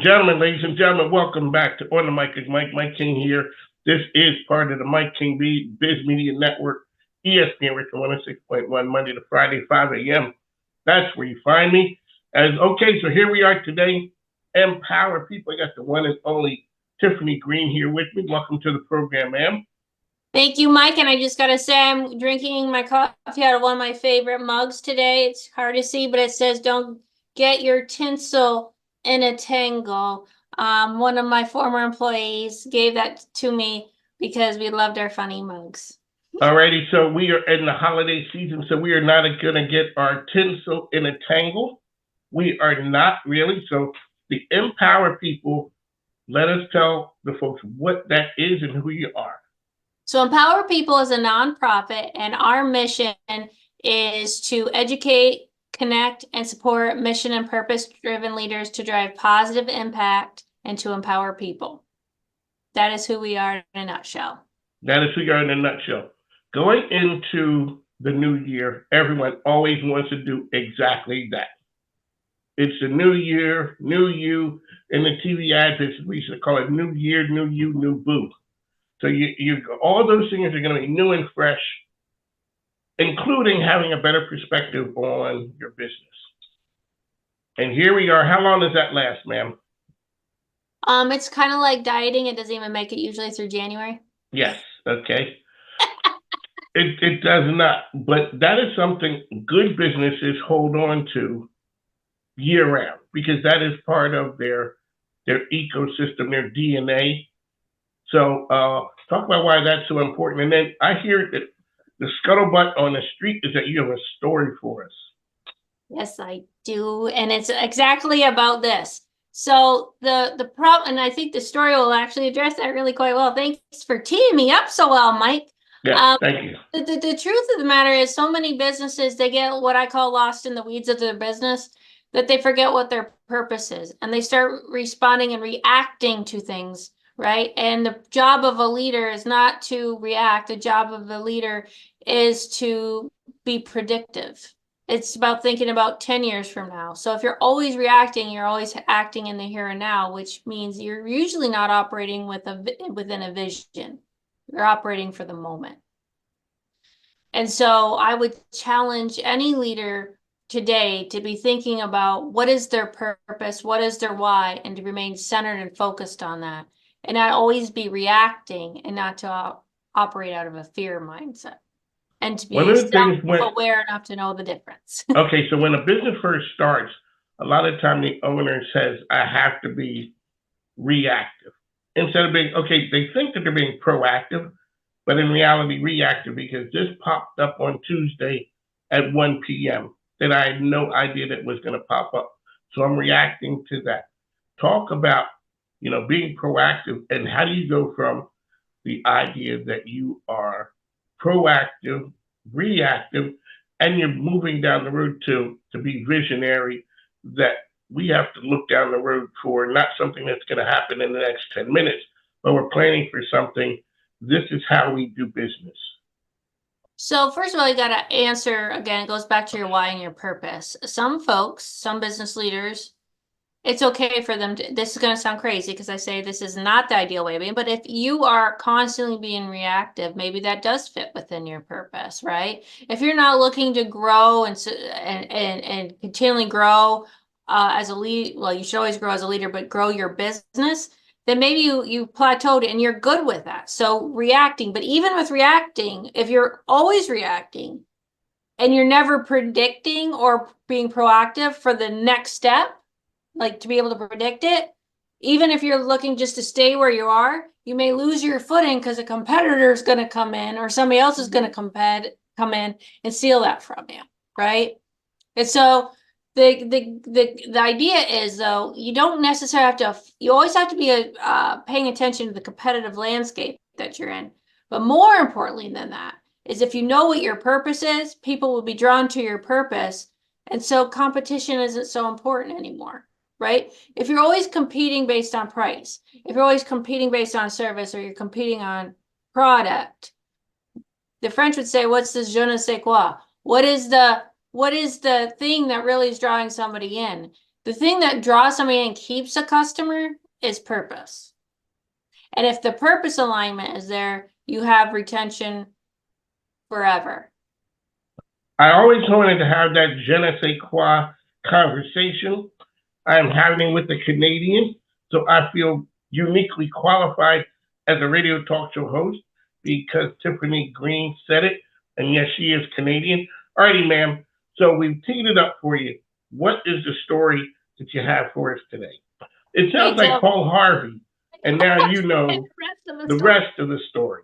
Gentlemen, ladies and gentlemen, welcome back to On the Mic with Mike King here. This is part of the Mike King Biz Media Network, ESPN Richmond 106.1, Monday to Friday, 5 a.m. That's where you find me. So here we are today. Empower people. I got the one and only Tiffany Greene here with me. Welcome to the program, ma'am. Thank you, Mike. And I just got to say, I'm drinking my coffee out of one of my favorite mugs today. It's hard to see, but it says, "Don't get your tinsel in a tangle." One of my former employees gave that to me because we loved our funny mugs. Alrighty, so we are in the holiday season, so we are not going to get our tinsel in a tangle. We are not really. So the Empower People, let us tell the folks what that is and who you are. So Empower People is a nonprofit, and our mission is to educate, connect, and support mission and purpose-driven leaders to drive positive impact and to empower people. That is who we are in a nutshell. That is who you are in a nutshell. Going into the new year, everyone always wants to do exactly that. It's a new year, new you. In the TV ads, we used to call it new year, new you, new boo. So all those things are going to be new and fresh, including having a better perspective on your business. And here we are. How long does that last, ma'am? It's kind of like dieting. It doesn't even make it usually through January. Yes. Okay. It does not. But that is something good businesses hold on to year round, because that is part of their ecosystem, their DNA. So talk about why that's so important. And then I hear that the scuttlebutt on the street is that you have a story for us. Yes, I do. And it's exactly about this. So the problem, and I think the story will actually address that really quite well. Thanks for teeing me up so well, Mike. Yeah, thank you. The truth of the matter is, so many businesses, they get what I call lost in the weeds of their business, that they forget what their purpose is, and they start responding and reacting to things. Right. And the job of a leader is not to react. The job of the leader is to be predictive. It's about thinking about 10 years from now. So if you're always reacting, you're always acting in the here and now, which means you're usually not operating within a vision. You're operating for the moment. And so I would challenge any leader today to be thinking about what is their purpose, what is their why, and to remain centered and focused on that. And not always be reacting, and not to operate out of a fear mindset, and to be self-aware enough to know the difference. Okay, so when a business first starts, a lot of time the owner says, I have to be reactive. Instead of being, okay, they think that they're being proactive, but in reality reactive, because this popped up on Tuesday at 1 p.m. that I had no idea that was going to pop up. So I'm reacting to that. Talk about being proactive, and how do you go from the idea that you are proactive, reactive, and you're moving down the road to be visionary, that we have to look down the road for not something that's going to happen in the next 10 minutes, but we're planning for something. This is how we do business. So first of all, you got to answer, again, it goes back to your why and your purpose. Some folks, some business leaders, it's okay for them to, this is going to sound crazy because I say this is not the ideal way of being, but if you are constantly being reactive, maybe that does fit within your purpose, right? If you're not looking to grow and continually grow as a lead, well, you should always grow as a leader, but grow your business, then maybe you plateaued and you're good with that. So reacting, but even with reacting, if you're always reacting and you're never predicting or being proactive for the next step, like to be able to predict it, even if you're looking just to stay where you are, you may lose your footing because a competitor is going to come in, or somebody else is going to come in and steal that from you, right? And so the idea is, though, you don't necessarily have to, you always have to be paying attention to the competitive landscape that you're in. But more importantly than that is, if you know what your purpose is, people will be drawn to your purpose. And so competition isn't so important anymore. Right? If you're always competing based on price, if you're always competing based on service, or you're competing on product, the French would say, what's this je ne sais quoi? What is the thing that really is drawing somebody in? The thing that draws somebody and keeps a customer is purpose. And if the purpose alignment is there, you have retention forever. I always wanted to have that je ne sais quoi conversation. I'm having with a Canadian, so I feel uniquely qualified as a radio talk show host because Tiffany Greene said it, and yes, she is Canadian. Alrighty, ma'am. So we've teed it up for you. What is the story that you have for us today? It sounds like Paul Harvey, and now you know the rest of the story.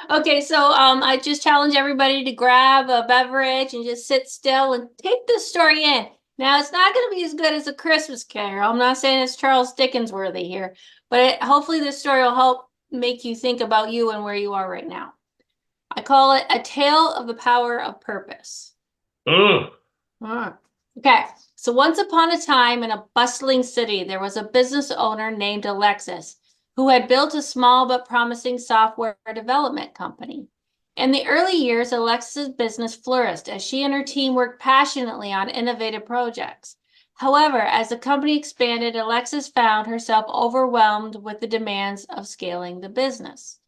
Okay, so I just challenge everybody to grab a beverage and just sit still and take this story in. Now, it's not going to be as good as A Christmas Carol. I'm not saying it's Charles Dickens worthy here, but hopefully this story will help make you think about you and where you are right now. I call it A Tale of the Power of Purpose. Okay, so once upon a time in a bustling city, there was a business owner named Alexis who had built a small but promising software development company. In the early years, Alexis's business flourished as she and her team worked passionately on innovative projects. However, as the company expanded, Alexis found herself overwhelmed with the demands of scaling the business.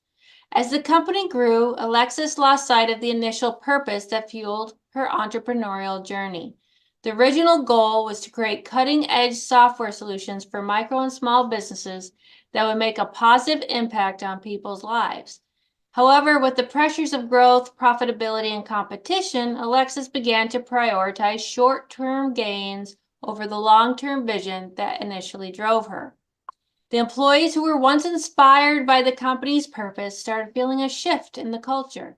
As the company grew, Alexis lost sight of the initial purpose that fueled her entrepreneurial journey. The original goal was to create cutting-edge software solutions for micro and small businesses that would make a positive impact on people's lives. However, with the pressures of growth, profitability, and competition, Alexis began to prioritize short-term gains over the long-term vision that initially drove her. The employees who were once inspired by the company's purpose started feeling a shift in the culture.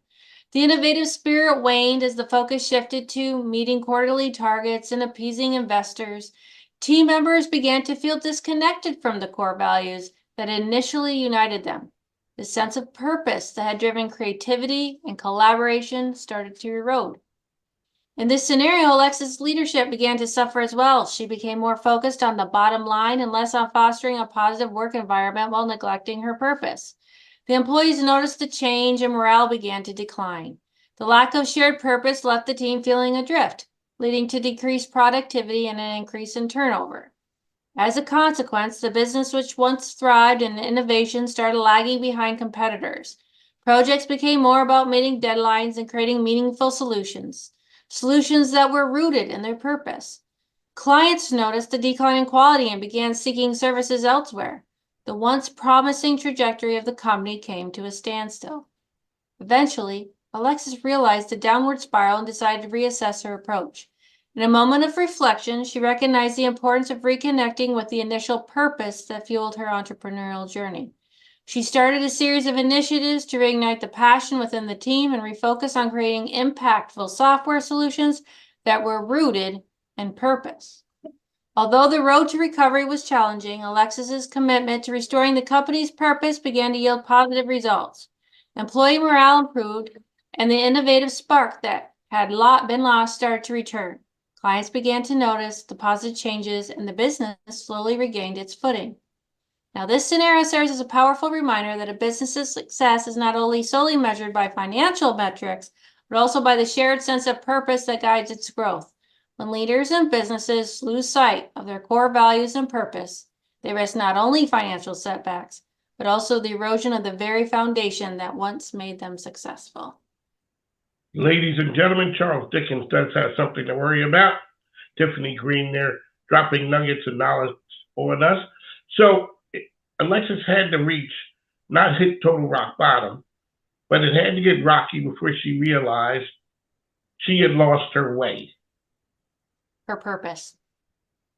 The innovative spirit waned as the focus shifted to meeting quarterly targets and appeasing investors. Team members began to feel disconnected from the core values that initially united them. The sense of purpose that had driven creativity and collaboration started to erode. In this scenario, Alexis' leadership began to suffer as well. She became more focused on the bottom line and less on fostering a positive work environment while neglecting her purpose. The employees noticed the change and morale began to decline. The lack of shared purpose left the team feeling adrift, leading to decreased productivity and an increase in turnover. As a consequence, the business which once thrived in innovation started lagging behind competitors. Projects became more about meeting deadlines and creating meaningful solutions that were rooted in their purpose. Clients noticed the decline in quality and began seeking services elsewhere. The once promising trajectory of the company came to a standstill. Eventually, Alexis realized the downward spiral and decided to reassess her approach. In a moment of reflection, she recognized the importance of reconnecting with the initial purpose that fueled her entrepreneurial journey. She started a series of initiatives to reignite the passion within the team and refocus on creating impactful software solutions that were rooted in purpose. Although the road to recovery was challenging, Alexis's commitment to restoring the company's purpose began to yield positive results. Employee morale improved, and the innovative spark that had been lost started to return. Clients began to notice the positive changes, and the business slowly regained its footing. Now, this scenario serves as a powerful reminder that a business's success is not only solely measured by financial metrics, but also by the shared sense of purpose that guides its growth. When leaders and businesses lose sight of their core values and purpose, they risk not only financial setbacks, but also the erosion of the very foundation that once made them successful. Ladies and gentlemen, Charles Dickens does have something to worry about. Tiffany Greene there dropping nuggets of knowledge on us. So Alexis had to not hit total rock bottom, but it had to get rocky before she realized she had lost her way. Her purpose.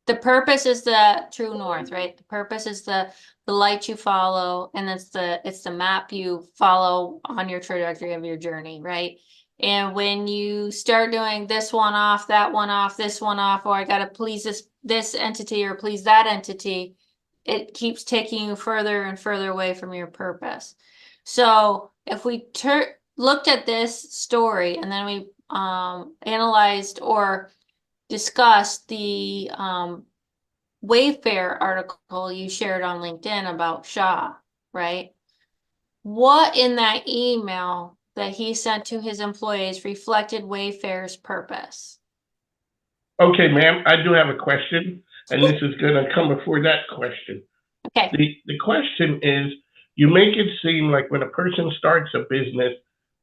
The purpose is the true north, right? The purpose is the light you follow, and it's the map you follow on your trajectory of your journey, right? And when you start doing this one off, that one off, this one off, or I gotta please this entity or please that entity, it keeps taking you further and further away from your purpose. So if we looked at this story and then we analyzed or discussed the Wayfair article you shared on LinkedIn about Shaw, right? What in that email that he sent to his employees reflected Wayfair's purpose? Okay, ma'am, I do have a question. and this is going to come before that question. Okay. The question is, you make it seem like when a person starts a business,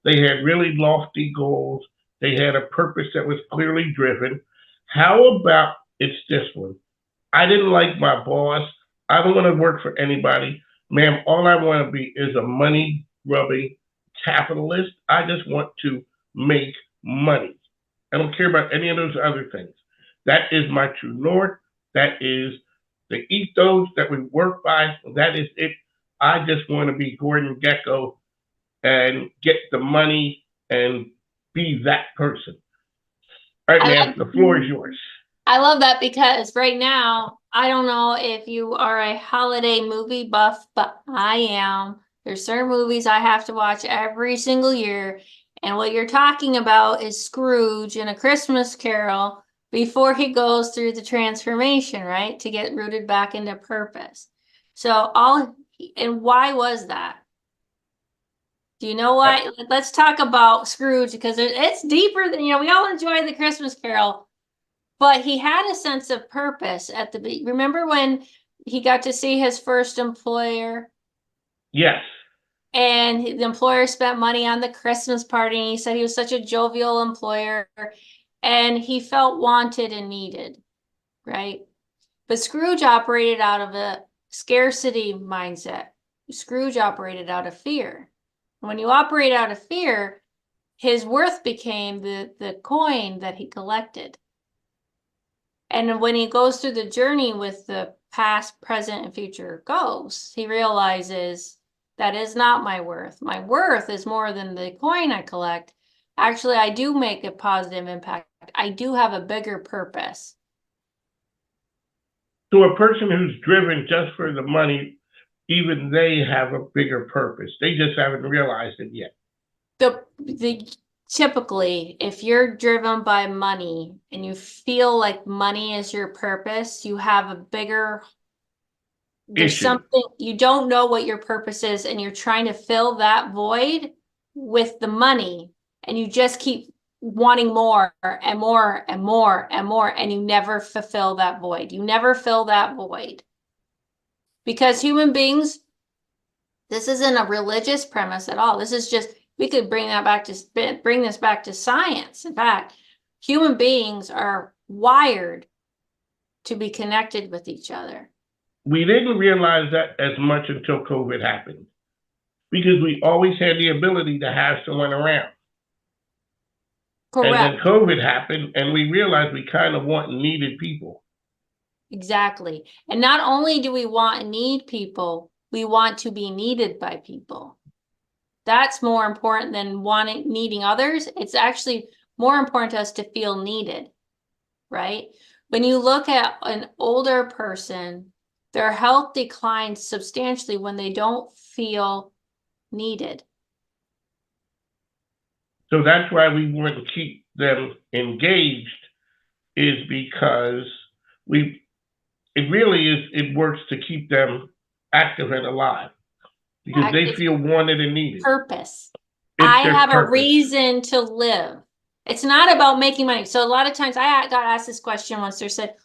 they had really lofty goals, they had a purpose that was clearly driven. How about it's this one? I didn't like my boss. I don't want to work for anybody. Ma'am, all I want to be is a money grubbing capitalist. I just want to make money. I don't care about any of those other things. That is my true north. That is the ethos that we work by. That is it. I just want to be Gordon Gekko and get the money and be that person. All right, ma'am, the floor is yours. I love that because right now, I don't know if you are a holiday movie buff, but I am. There's certain movies I have to watch every single year. And what you're talking about is Scrooge in A Christmas Carol before he goes through the transformation, right? To get rooted back into purpose. And why was that? Do you know why? Let's talk about Scrooge because it's deeper than, we all enjoy the Christmas Carol. But he had a sense of purpose at the beginning. Remember when he got to see his first employer? Yes. And the employer spent money on the Christmas party. And he said he was such a jovial employer. And he felt wanted and needed, right? But Scrooge operated out of a scarcity mindset. Scrooge operated out of fear. When you operate out of fear, his worth became the coin that he collected. And when he goes through the journey with the past, present, and future ghosts, he realizes that is not my worth. My worth is more than the coin I collect. Actually, I do make a positive impact. I do have a bigger purpose. So a person who's driven just for the money, even they have a bigger purpose. They just haven't realized it yet. Typically, if you're driven by money and you feel like money is your purpose, you have a bigger there's issue. Something you don't know what your purpose is, and you're trying to fill that void with the money, and you just keep wanting more and more and more and more, and you never fulfill that void. You never fill that void. Because human beings, this isn't a religious premise at all. This is just we could bring this back to science. In fact, human beings are wired to be connected with each other. We didn't realize that as much until COVID happened, because we always had the ability to have someone around. Correct. And then COVID happened, and we realized we kind of want and needed people. Exactly. And not only do we want and need people, we want to be needed by people. That's more important than needing others. It's actually more important to us to feel needed, right? When you look at an older person, their health declines substantially when they don't feel needed. So that's why we want to keep them engaged, is because it works to keep them active and alive. Because they feel wanted and needed. Purpose. I have a reason to live. It's not about making money. So a lot of times I got asked this question once. They said,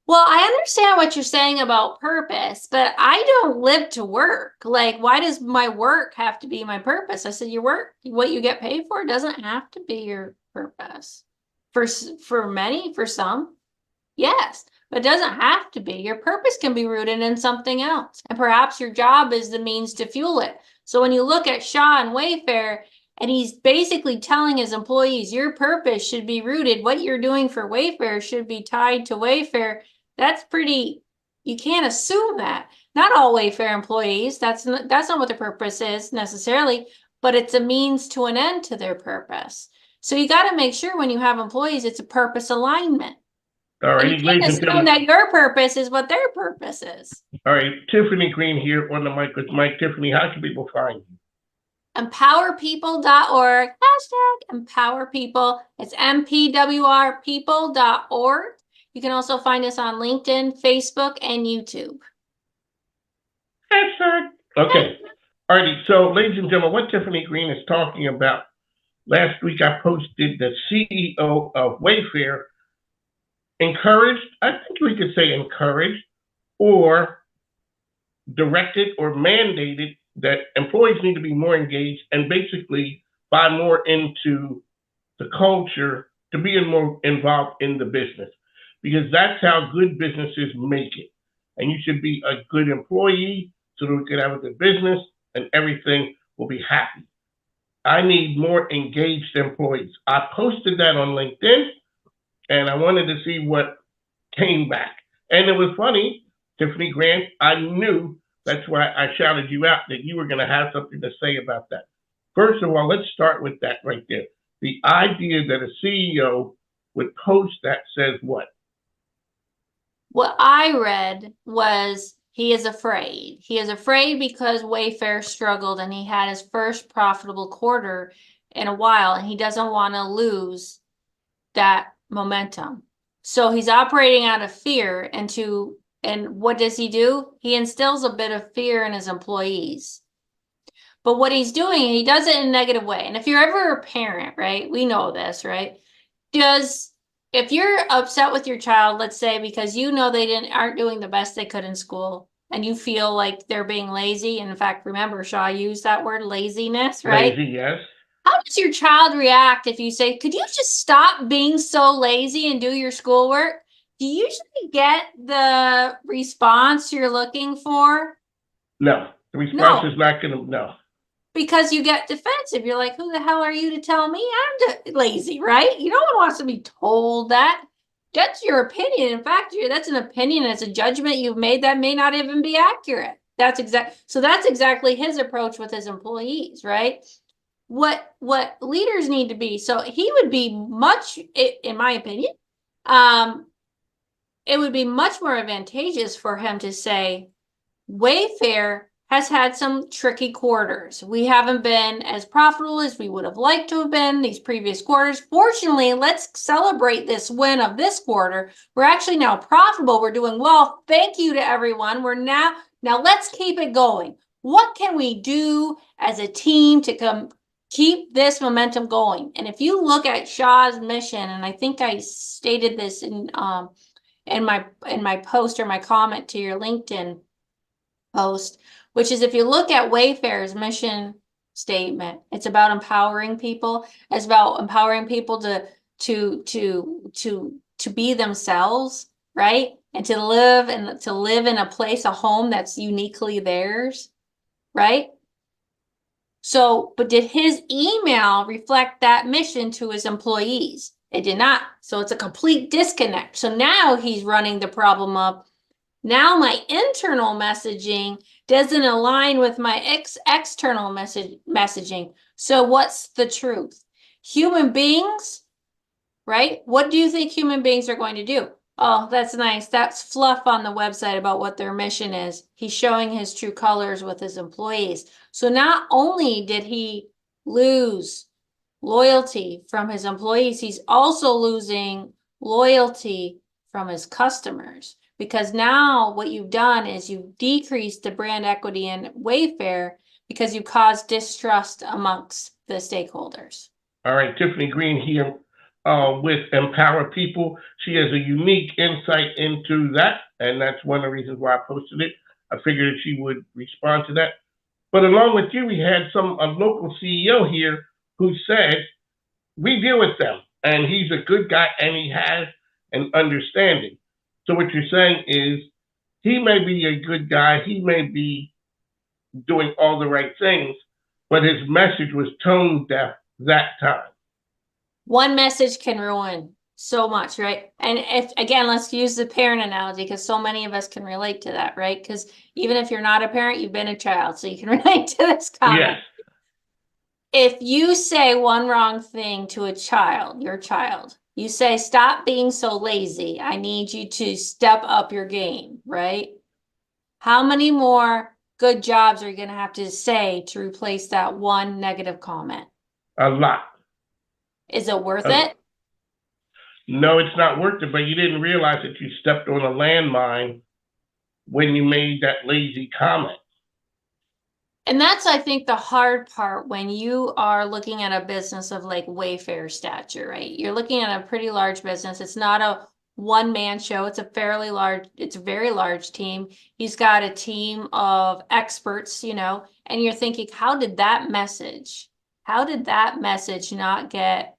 well, I understand what you're saying about purpose, but I don't live to work. Like, why does my work have to be my purpose? I said, your work, what you get paid for, doesn't have to be your purpose. For many, for some, yes. But it doesn't have to be. Your purpose can be rooted in something else. And perhaps your job is the means to fuel it. So when you look at Shaw and Wayfair, and he's basically telling his employees, your purpose should be rooted. What you're doing for Wayfair should be tied to Wayfair. That's pretty, you can't assume that. Not all Wayfair employees, that's not what their purpose is necessarily, but it's a means to an end to their purpose. So you got to make sure when you have employees, it's a purpose alignment. All right, you can't assume that your purpose is what their purpose is. All right, Tiffany Greene here on the mic with Mike. Tiffany, how can people find you? MPWRPeople.org, #EmpowerPeople. It's MPWRPeople.org. You can also find us on LinkedIn, Facebook, and YouTube. Excellent. Okay. All righty. So, ladies and gentlemen, what Tiffany Greene is talking about, last week I posted the CEO of Wayfair encouraged, I think we could say encouraged, or directed or mandated that employees need to be more engaged and basically buy more into the culture to be more involved in the business, because that's how good businesses make it. And you should be a good employee so that we can have a good business and everything will be happy. I need more engaged employees. I posted that on LinkedIn and I wanted to see what came back. And it was funny, Tiffany Grant, I knew that's why I shouted you out that you were going to have something to say about that. First of all, let's start with that right there. The idea that a CEO would post that says what? What I read was he is afraid. He is afraid because Wayfair struggled and he had his first profitable quarter in a while, and he doesn't want to lose that momentum. So he's operating out of fear, and what does he do? He instills a bit of fear in his employees. But what he's doing, he does it in a negative way. And if you're ever a parent, right? We know this, right? If you're upset with your child, let's say, because you know they aren't doing the best they could in school, and you feel like they're being lazy. And in fact, remember, Shaw used that word, laziness, right? Lazy, yes. How does your child react if you say, could you just stop being so lazy and do your schoolwork? Do you usually get the response you're looking for? No, the response is not going to, no. Because you get defensive. You're like, who the hell are you to tell me I'm lazy, right? No one wants to be told that. That's your opinion. In fact, that's an opinion. It's a judgment you've made that may not even be accurate. That's exactly his approach with his employees, right? What leaders need to be. So he would be much, in my opinion, it would be much more advantageous for him to say, Wayfair has had some tricky quarters. We haven't been as profitable as we would have liked to have been these previous quarters. Fortunately, let's celebrate this win of this quarter. We're actually now profitable. We're doing well. Thank you to everyone. Now let's keep it going. What can we do as a team to keep this momentum going? And if you look at Shaw's mission, and I think I stated this in my post or my comment to your LinkedIn post, which is, if you look at Wayfair's mission statement, it's about empowering people. It's about empowering people to be themselves, right? And to live in a place, a home that's uniquely theirs, right? So, but did his email reflect that mission to his employees? It did not. So it's a complete disconnect. So now he's running the problem up. Now my internal messaging doesn't align with my external messaging. So what's the truth? Human beings, right? What do you think human beings are going to do? Oh, that's nice. That's fluff on the website about what their mission is. He's showing his true colors with his employees. So not only did he lose loyalty from his employees, he's also losing loyalty from his customers. Because now what you've done is you've decreased the brand equity in Wayfair because you caused distrust amongst the stakeholders. All right, Tiffany Greene here with Empower People. She has a unique insight into that, and that's one of the reasons why I posted it. I figured she would respond to that. But along with you, we had a local CEO here who said, we deal with them, and he's a good guy, and he has an understanding. So what you're saying is he may be a good guy, he may be doing all the right things, but his message was tone deaf that time. One message can ruin so much, right? And again, let's use the parent analogy, because so many of us can relate to that, right? Because even if you're not a parent, you've been a child, so you can relate to this comment. Yes. If you say one wrong thing to a child, your child, you say, stop being so lazy. I need you to step up your game, right? How many more good jobs are you going to have to say to replace that one negative comment? A lot. Is it worth it? No, it's not worth it, but you didn't realize that you stepped on a landmine when you made that lazy comment. And that's, I think, the hard part when you are looking at a business of like Wayfair stature, right? You're looking at a pretty large business. It's not a one-man show. It's a very large team. He's got a team of experts, and you're thinking, how did that message not get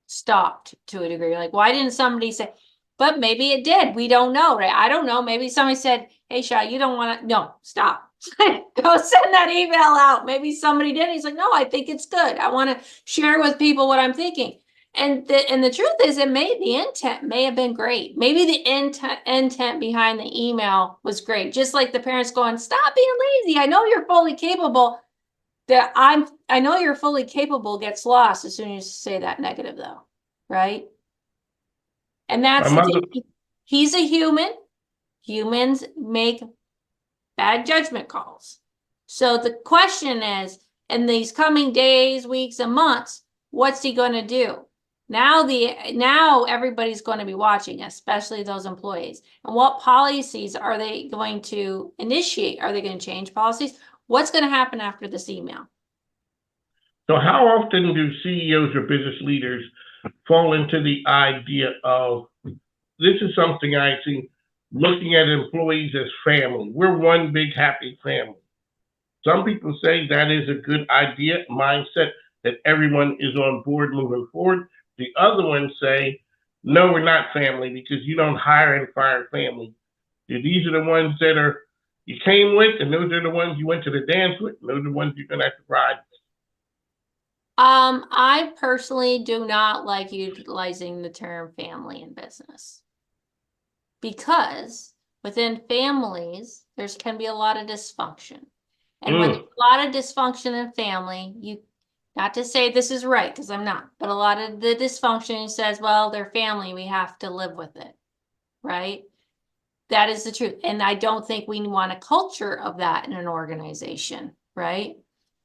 stopped to a degree? Like, why didn't somebody say, but maybe it did. We don't know, right? I don't know. Maybe somebody said, hey, Shaw, you don't want to, no, stop. Go send that email out. Maybe somebody did. He's like, no, I think it's good. I want to share with people what I'm thinking. And the truth is, the intent may have been great. Maybe the intent behind the email was great. Just like the parents going, stop being lazy. I know you're fully capable. I know you're fully capable gets lost as soon as you say that negative, though, right? And that's the thing. He's a human. Humans make bad judgment calls. So the question is, in these coming days, weeks, and months, what's he going to do? Now everybody's going to be watching, especially those employees. And what policies are they going to initiate? Are they going to change policies? What's going to happen after this email? So how often do CEOs or business leaders fall into the idea of, this is something I see, looking at employees as family. We're one big happy family. Some people say that is a good idea, mindset, that everyone is on board moving forward. The other ones say, no, we're not family because you don't hire and fire family. These are the ones that you came with, and those are the ones you went to the dance with, and those are the ones you're gonna have to ride with. I personally do not like utilizing the term family in business, because within families, can be a lot of dysfunction. And when there's a lot of dysfunction in family, not to say this is right, because I'm not, but a lot of the dysfunction says, well, they're family, we have to live with it, right? That is the truth. And I don't think we want a culture of that in an organization, right?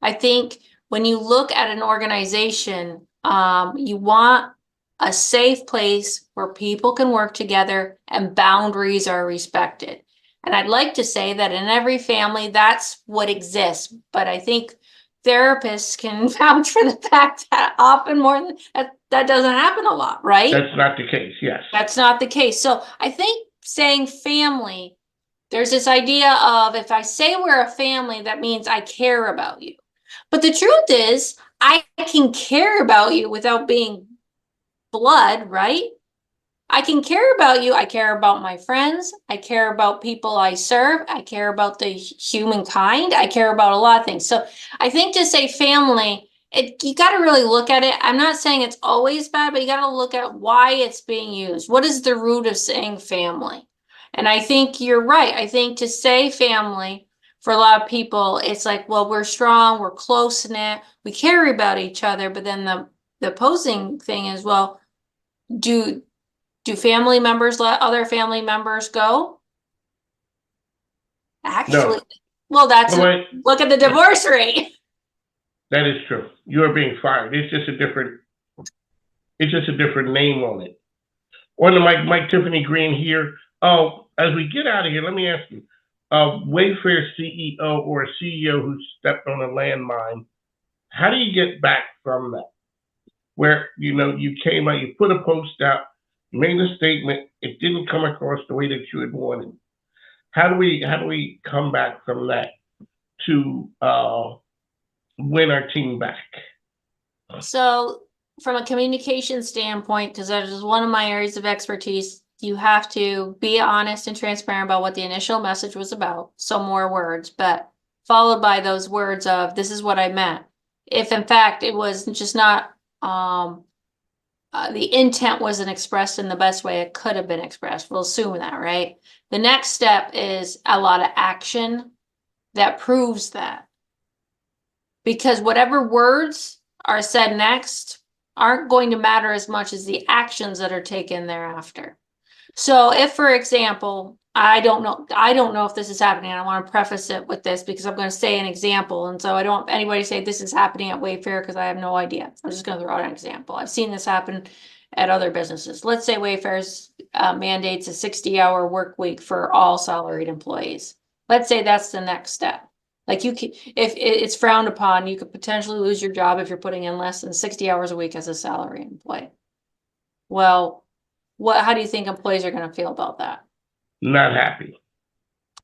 I think when you look at an organization, you want a safe place where people can work together and boundaries are respected. And I'd like to say that in every family, that's what exists. But I think therapists can vouch for the fact that often more than that doesn't happen a lot, right? That's not the case, yes. That's not the case. So I think saying family, there's this idea of, if I say we're a family, that means I care about you. But the truth is, I can care about you without being blood, right? I can care about you. I care about my friends. I care about people I serve. I care about the humankind. I care about a lot of things. So I think to say family, you got to really look at it. I'm not saying it's always bad, but you got to look at why it's being used. What is the root of saying family? And I think you're right. I think to say family, for a lot of people, it's like, well, we're strong, we're close-knit, we care about each other. But then the opposing thing is, well, do family members let other family members go? Actually, no. Well, look at the divorce rate. That is true. You are being fired. It's just a different name on it. On the mic, Tiffany Greene here. Oh, as we get out of here, let me ask you, Wayfair CEO or a CEO who stepped on a landmine, how do you get back from that? Where, you came out, you put a post out, you made a statement, it didn't come across the way that you had wanted. How do we come back from that to win our team back? So from a communication standpoint, because that is one of my areas of expertise, you have to be honest and transparent about what the initial message was about. So more words, but followed by those words of, this is what I meant. If in fact it was just not, the intent wasn't expressed in the best way it could have been expressed, we'll assume that, right? The next step is a lot of action that proves that. Because whatever words are said next aren't going to matter as much as the actions that are taken thereafter. So if, for example, I don't know if this is happening. I want to preface it with this because I'm going to say an example. And so I don't want anybody to say this is happening at Wayfair because I have no idea. I'm just going to throw out an example. I've seen this happen at other businesses. Let's say Wayfair's mandates a 60-hour work week for all salaried employees. Let's say that's the next step. Like if it's frowned upon, you could potentially lose your job if you're putting in less than 60 hours a week as a salary employee. Well, how do you think employees are going to feel about that? Not happy.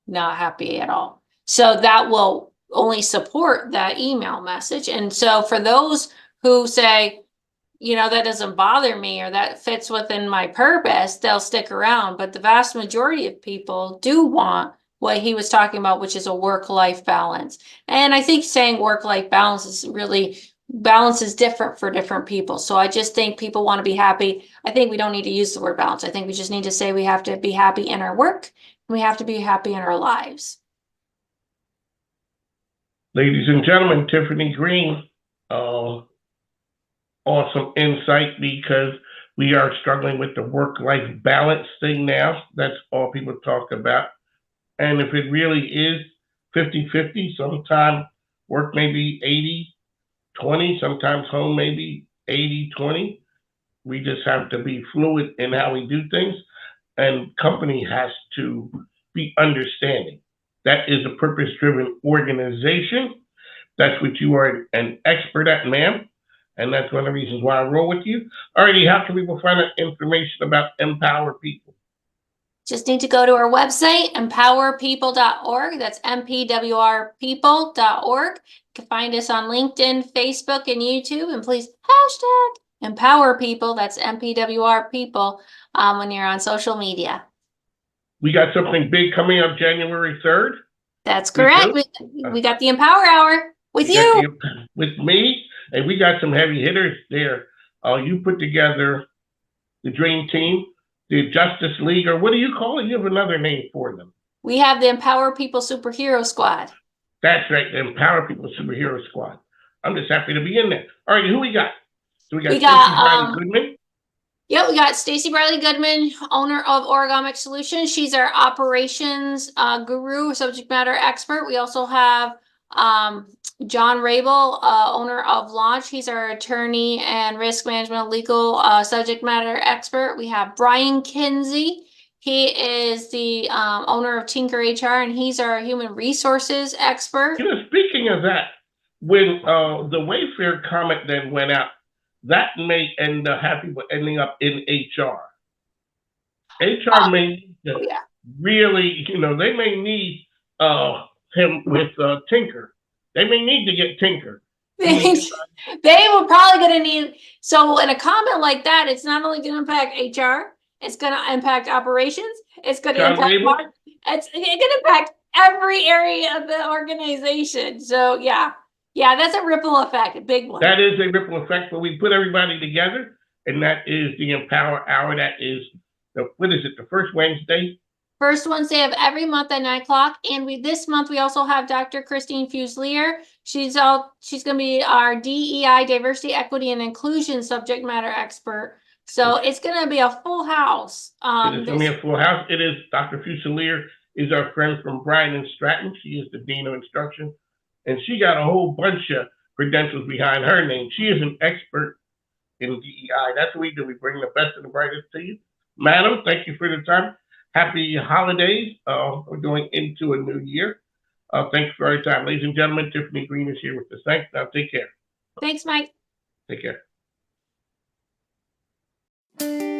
Not happy at all. So that will only support that email message. And so for those who say, you know, that doesn't bother me or that fits within my purpose, they'll stick around. But the vast majority of people do want what he was talking about, which is a work-life balance. And I think saying work-life balance is really, balance is different for different people. So I just think people want to be happy. I think we don't need to use the word balance. I think we just need to say we have to be happy in our work. We have to be happy in our lives. Ladies and gentlemen, Tiffany Greene, awesome insight, because we are struggling with the work-life balance thing now. That's all people talk about. And if it really is 50-50, sometimes work may be 80-20, sometimes home may be 80-20. We just have to be fluid in how we do things. And company has to be understanding. That is a purpose-driven organization. That's what you are an expert at, ma'am. And that's one of the reasons why I roll with you. Alrighty, how can people find out information about Empower People? Just need to go to our website, MPWRPeople.org. That's MPWRPeople.org. You can find us on LinkedIn, Facebook, and YouTube. And please hashtag Empower People. That's MPWR People when you're on social media. We got something big coming up January 3rd. That's correct. We got the Empower Hour with you. With me, and we got some heavy hitters there. You put together the Dream Team, the Justice League, or what do you call it? You have another name for them. We have the Empower People Superhero Squad. That's right, the Empower People Superhero Squad. I'm just happy to be in there. All right, who we got? So we got Stacey Briley Goodman. Yeah, we got Stacey Briley Goodman, owner of Origamic Solutions. She's our operations guru, subject matter expert. We also have John Rabel, owner of Launch. He's our attorney and risk management legal subject matter expert. We have Brian Kinsey. He is the owner of Tinker HR, and he's our human resources expert. You know, speaking of that, when the Wayfair comment then went out, that may end up ending up in HR. HR may need to really, you know, they may need him with Tinker. They may need to get Tinker. They were probably going to need, so in a comment like that, it's not only going to impact HR, it's going to impact operations, it's going to impact it's going to impact every area of the organization. So yeah, that's a ripple effect, a big one. That is a ripple effect, but we put everybody together, and that is the Empower Hour. That is the first Wednesday? First Wednesday of every month at 9 o'clock. And this month we also have Dr. Christine Fuselier. She's going to be our DEI, diversity, equity, and inclusion subject matter expert. So it's going to be a full house. It's going to be a full house. It is Dr. Fuselier is our friend from Bryan and Stratton. She is the Dean of Instruction. And she got a whole bunch of credentials behind her name. She is an expert in DEI. That's what we do. We bring the best and the brightest to you. Madam, thank you for the time. Happy holidays. We're going into a new year. Thanks for your time. Ladies and gentlemen, Tiffany Greene is here with us. Thanks. Now take care. Thanks, Mike. Take care.